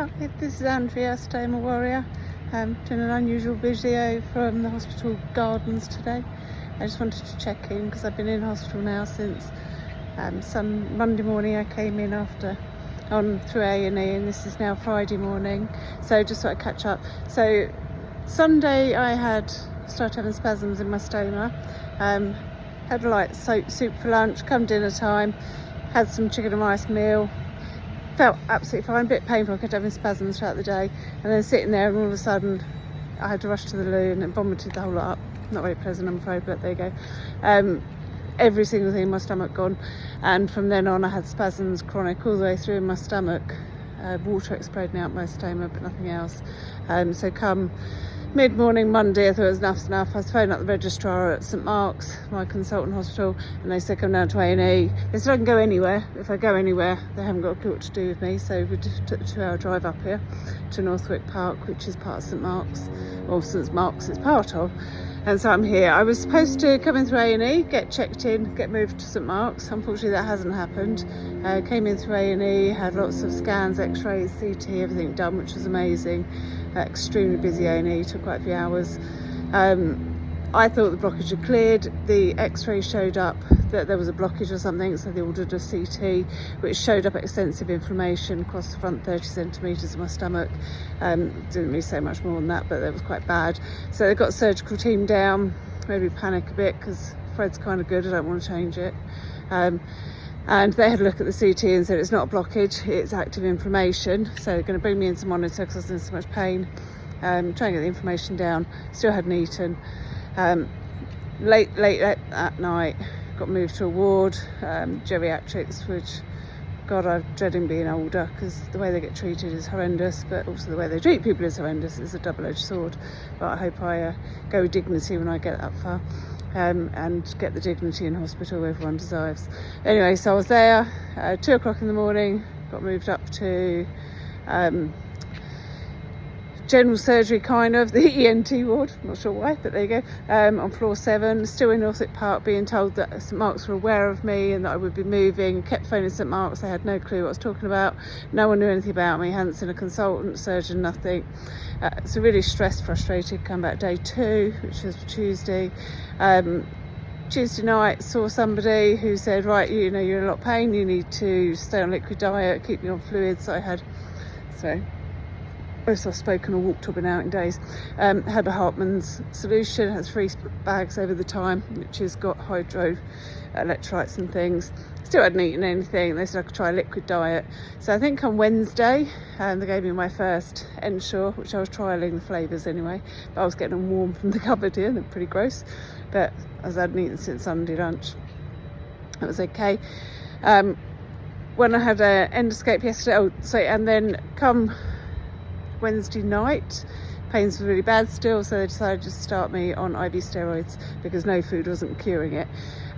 Hi, this is Andrea, Stoma Warrior. Doing an unusual video from the hospital gardens today. I just wanted to check in because I've been in hospital now since Monday morning. I came in through A&E, and this is now Friday morning. So just thought I'd catch up. So Sunday I started having spasms in my stoma. Had a light soup for lunch. Come dinner time, had some chicken and rice meal. Felt absolutely fine, a bit painful, I kept having spasms throughout the day, and then sitting there and all of a sudden I had to rush to the loo and vomited the whole lot up. Not very pleasant, I'm afraid, but there you go. Every single thing in my stomach gone, and from then on I had spasms chronic all the way through in my stomach, water exploding out my stoma but nothing else. So come mid-morning Monday I thought it was enough's enough. I was phoning up the registrar at St Mark's, my consultant hospital, and they said come down to A&E. They said I can go anywhere. If I go anywhere they haven't got a clue what to do with me, so we took the 2-hour drive up here to Northwick Park, which is part of St Mark's, or St Mark's it's part of. And so I'm here. I was supposed to come in through A&E, get checked in, get moved to St Mark's. Unfortunately that hasn't happened. Came in through A&E, had lots of scans, x-rays, CT, everything done, which was amazing. Extremely busy A&E, took quite a few hours. I thought the blockage had cleared. The x-ray showed up that there was a blockage or something, so they ordered a CT, which showed up extensive inflammation across the front 30 centimetres of my stomach. Didn't really say much more than that, but it was quite bad. So they got a surgical team down, made me panic a bit because Fred's kind of good, I don't want to change it. And they had a look at the CT and said it's not a blockage, it's active inflammation. So they're going to bring me in to monitor because I was in so much pain. Try and get the inflammation down. Still hadn't eaten. Late at night, got moved to a ward, geriatrics, which, God, I'm dreading being older because the way they get treated is horrendous, but also the way they treat people is horrendous. It's a double-edged sword. But I hope I go with dignity when I get that far. And get the dignity in hospital everyone deserves. Anyway, so I was there 2 o'clock in the morning, got moved up to general surgery, kind of, the ENT ward, not sure why, but there you go, on floor 7, still in Northwick Park, being told that St Mark's were aware of me and that I would be moving. Kept phoning St Mark's, they had no clue what I was talking about, no one knew anything about me, hadn't seen a consultant, surgeon, nothing. So really stressed, frustrated. Come back day 2, which was Tuesday. Tuesday night saw somebody who said, right, you're in a lot of pain, you need to stay on liquid diet, keep you on fluids. So I had, most I've spoken or walked or been out in days. Had a Hartmann's solution, has 3 bags over the time, which has got hydro electrolytes and things. Still hadn't eaten anything. They said I could try a liquid diet. So I think on Wednesday, they gave me my first Ensure, which I was trialling the flavours anyway. But I was getting them warm from the cupboard here, they're pretty gross. But as I hadn't eaten since Sunday lunch, it was okay. When I had an endoscope yesterday, and then come Wednesday night, pains were really bad still, so they decided to start me on IV steroids because no food wasn't curing it.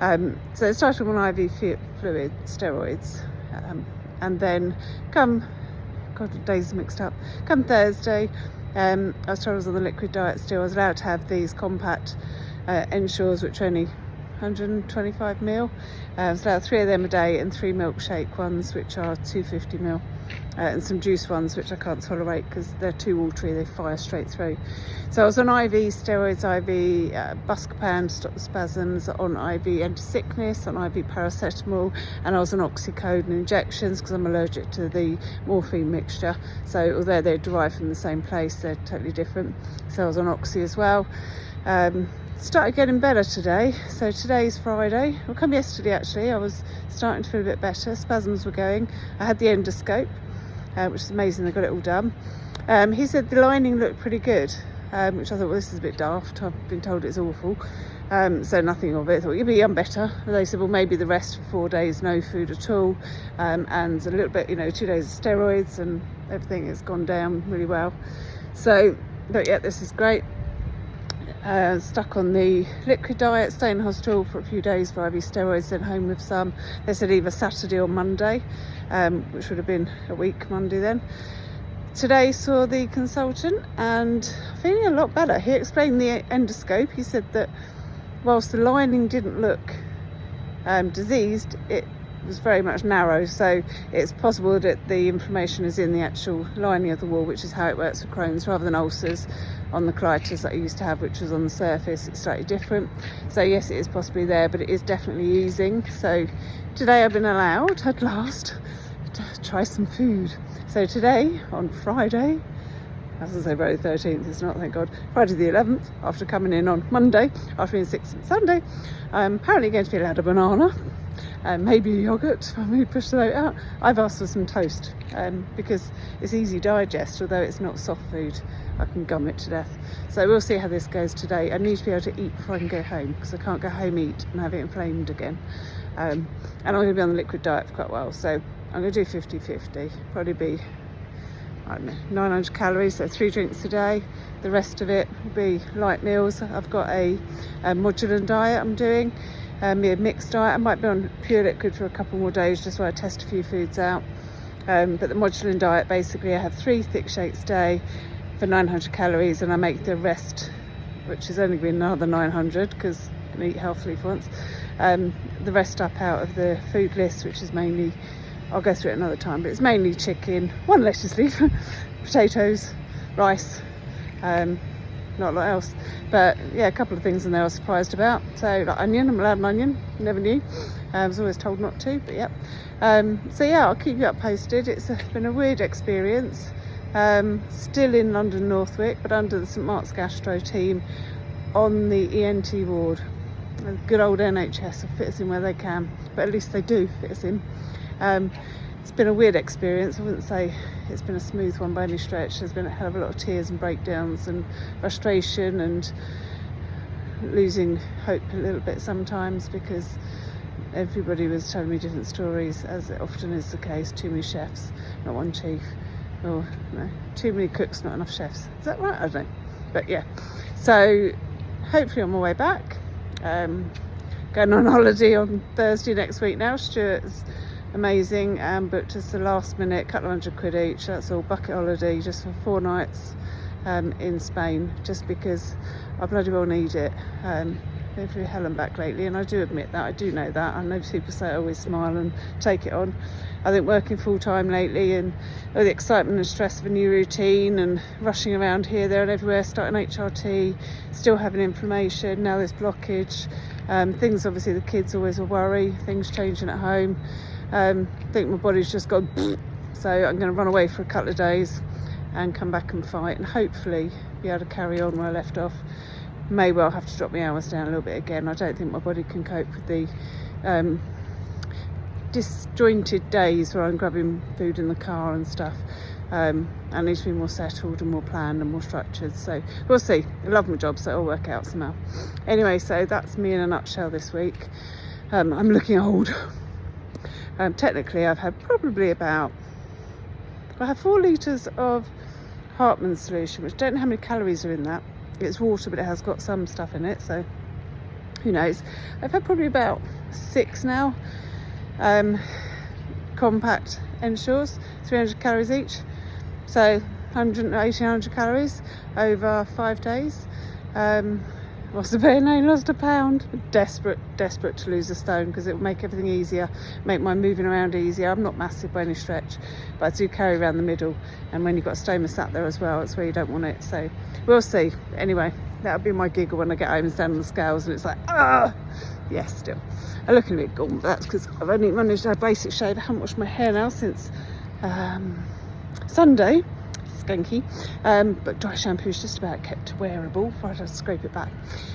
So they started on IV fluid steroids, and then God, the days are mixed up. Come Thursday, I was told I was on the liquid diet still. I was allowed to have these compact Ensures, which are only 125 ml. I was allowed 3 of them a day and 3 milkshake ones, which are 250 ml. And some juice ones, which I can't tolerate because they're too watery, they fire straight through. So I was on IV steroids, IV Buscopan to stop the spasms, on IV anti-sickness, on IV paracetamol, and I was on oxycodone injections because I'm allergic to the morphine mixture. So although they're derived from the same place, they're totally different. So I was on oxy as well. Started getting better today. So today's Friday. Well, come yesterday actually, I was starting to feel a bit better. Spasms were going. I had the endoscope, which is amazing. They got it all done. He said the lining looked pretty good, which I thought, well, this is a bit daft. I've been told it's awful. So nothing of it. I thought you'll be better. And they said, well, maybe the rest for 4 days, no food at all, and a little bit, 2 days of steroids, and everything has gone down really well. So, but yeah, this is great. Stuck on the liquid diet, stay in hospital for a few days for IV steroids, then home with some. They said either Saturday or Monday, which would have been a week Monday then. Today saw the consultant and feeling a lot better. He explained the endoscope. He said that whilst the lining didn't look diseased, it was very much narrow, so it's possible that the inflammation is in the actual lining of the wall, which is how it works for Crohn's, rather than ulcers on the colitis that I used to have, which was on the surface. It's slightly different. So yes, it is possibly there, but it is definitely easing. So today I've been allowed at last to try some food. So today, on Friday, I was going to say Friday the 13th, it's not, thank God, Friday the 11th, after coming in on Monday, after being sick since Sunday, I'm apparently going to be allowed a banana, and maybe a yoghurt when we push the boat out. I've asked for some toast, because it's easy digest, although it's not soft food. I can gum it to death. So we'll see how this goes today. I need to be able to eat before I can go home, because I can't go home, eat, and have it inflamed again. And I'm going to be on the liquid diet for quite a while, so I'm going to do 50-50, probably be, I don't know, 900 calories, so 3 drinks a day. The rest of it will be light meals. I've got a modular diet I'm doing, a mixed diet. I might be on pure liquid for a couple more days just while I test a few foods out. But the modular diet, basically I have 3 thick shakes a day for 900 calories, and I make the rest, which is only been another 900 because I can eat healthily for once, the rest up out of the food list, which is mainly, I'll go through it another time, but it's mainly chicken, 1 lettuce leaf, potatoes, rice, not a lot else. But yeah, a couple of things in there I was surprised about. So like onion, I'm allowed an onion, never knew. I was always told not to, but yeah. So yeah, I'll keep you up posted. It's been a weird experience. Still in London Northwick, but under the St Mark's Gastro team on the ENT ward. The good old NHS will fit us in where they can, but at least they do fit us in. It's been a weird experience. I wouldn't say it's been a smooth one by any stretch. There's been a hell of a lot of tears and breakdowns and frustration and losing hope a little bit sometimes, because everybody was telling me different stories, as it often is the case. Too many chefs, not one chief. Or no, too many cooks, not enough chefs. Is that right? I don't know. But yeah, so hopefully on my way back. Going on holiday on Thursday next week now. Stuart's amazing, booked us the last minute, couple of £100 each. That's all bucket holiday, just for 4 nights in Spain, just because I bloody well need it. Been through hell and back lately, and I do admit that, I do know that. I know people say I always smile and take it on. I think working full time lately, and all the excitement and stress of a new routine and rushing around here, there and everywhere, starting HRT, still having inflammation, now there's blockage, things obviously the kids always a worry, things changing at home. I think my body's just gone so I'm going to run away for a couple of days and come back and fight, and hopefully be able to carry on where I left off. May well have to drop my hours down a little bit again. I don't think my body can cope with the disjointed days where I'm grabbing food in the car and stuff. I need to be more settled and more planned and more structured, so we'll see. I love my job, so it'll work out somehow. Anyway, so that's me in a nutshell this week. I'm looking old. Technically I've had probably about, I have 4 litres of Hartmann's solution, which don't know how many calories are in that. It's water, but it has got some stuff in it, so who knows. I've had probably about 6 now. Compact Ensures, 300 calories each, so 100 calories over 5 days. What's the better name? Lost a pound. Desperate to lose a stone, because it will make everything easier, make my moving around easier. I'm not massive by any stretch, but I do carry around the middle, and when you've got a stoma sat there as well, it's where you don't want it. So we'll see. Anyway, that'll be my giggle when I get home and stand on the scales and it's like, ah, yes, still. I'm looking a bit gaunt, but that's because I've only managed to have a basic shave. I haven't washed my hair now since Sunday. Skanky, but dry shampoo is just about kept wearable before I just scrape it back.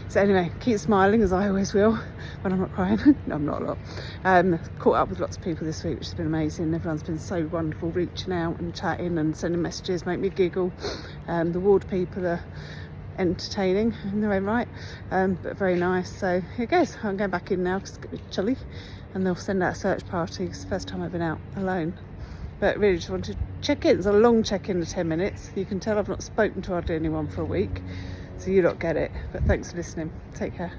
So anyway, keep smiling, as I always will when I'm not crying. No, I'm not a lot. Caught up with lots of people this week, which has been amazing. Everyone's been so wonderful, reaching out and chatting and sending messages, make me giggle. The ward people are entertaining in their own right, but very nice. So here goes. I'm going back in now because it's going to be chilly, and they'll send out a search party. It's the first time I've been out alone. But really just wanted to check in. It's a long check-in of 10 minutes. You can tell I've not spoken to hardly anyone for a week, so you lot get it. But thanks for listening. Take care.